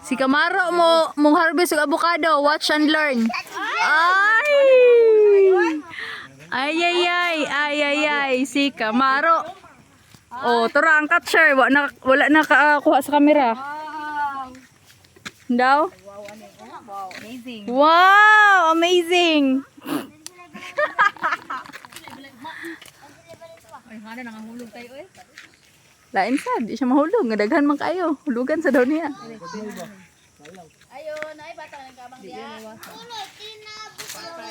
Si Kamaro mong harvest ng avocado. Watch and learn. Ay! Ay, ay, ay. Ay, ay, ay. Si Kamaro. Oh, tura ang catcher. Wala na kuha sa camera. Daw? Wow, amazing. Wow! Amazing! Ay, nga na nangahulog tayo eh. Lain sad, di siya mahulog. Ngadaghan man kayo. Hulugan sa daw niya. Ayun, ay bata nagkabang diya.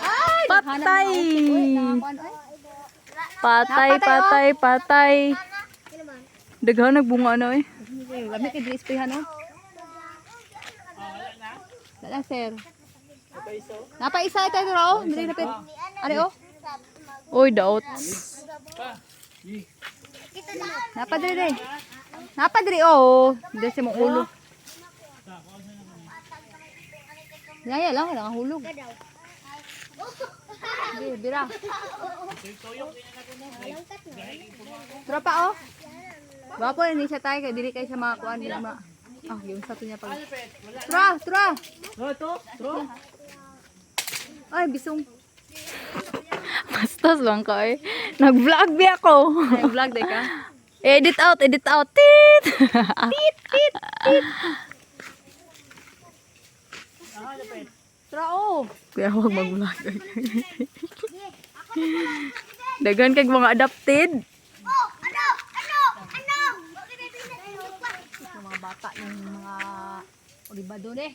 Ay! Patay! Patay, patay, patay. Daghan nagbunga na eh. Lami kay dress pa yan, oh. Wala, sir. Napaisa ito ito, oh. Dili na pwede. Ari, oh. Uy, daot. Napadiri. Napadiri, oh. Hindi siya mong ulo. Yaya lang, wala kang hulog. Hindi, bira. Tropa, oh. Bapo, hindi siya tayo. Kaya dili kayo sa mga kuhan. Ah, yung sato niya pag... Tura! Ay, bisong. Bastos lang ka eh. Nag-vlog di ako. Nag-vlog day ka? Edit out, edit out. Tit! Tit! Tura, oh. Kaya huwag mag-vlog. Dagan kag mga adopted. Yung mga bata, yung mga olibado eh.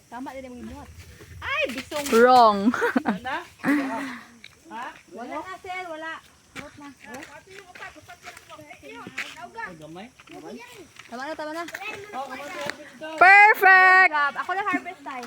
Tama din yung mga ay, bisong. Wrong. Wala na, sir. Wala. Tama na. Perfect! Ako na harvest time.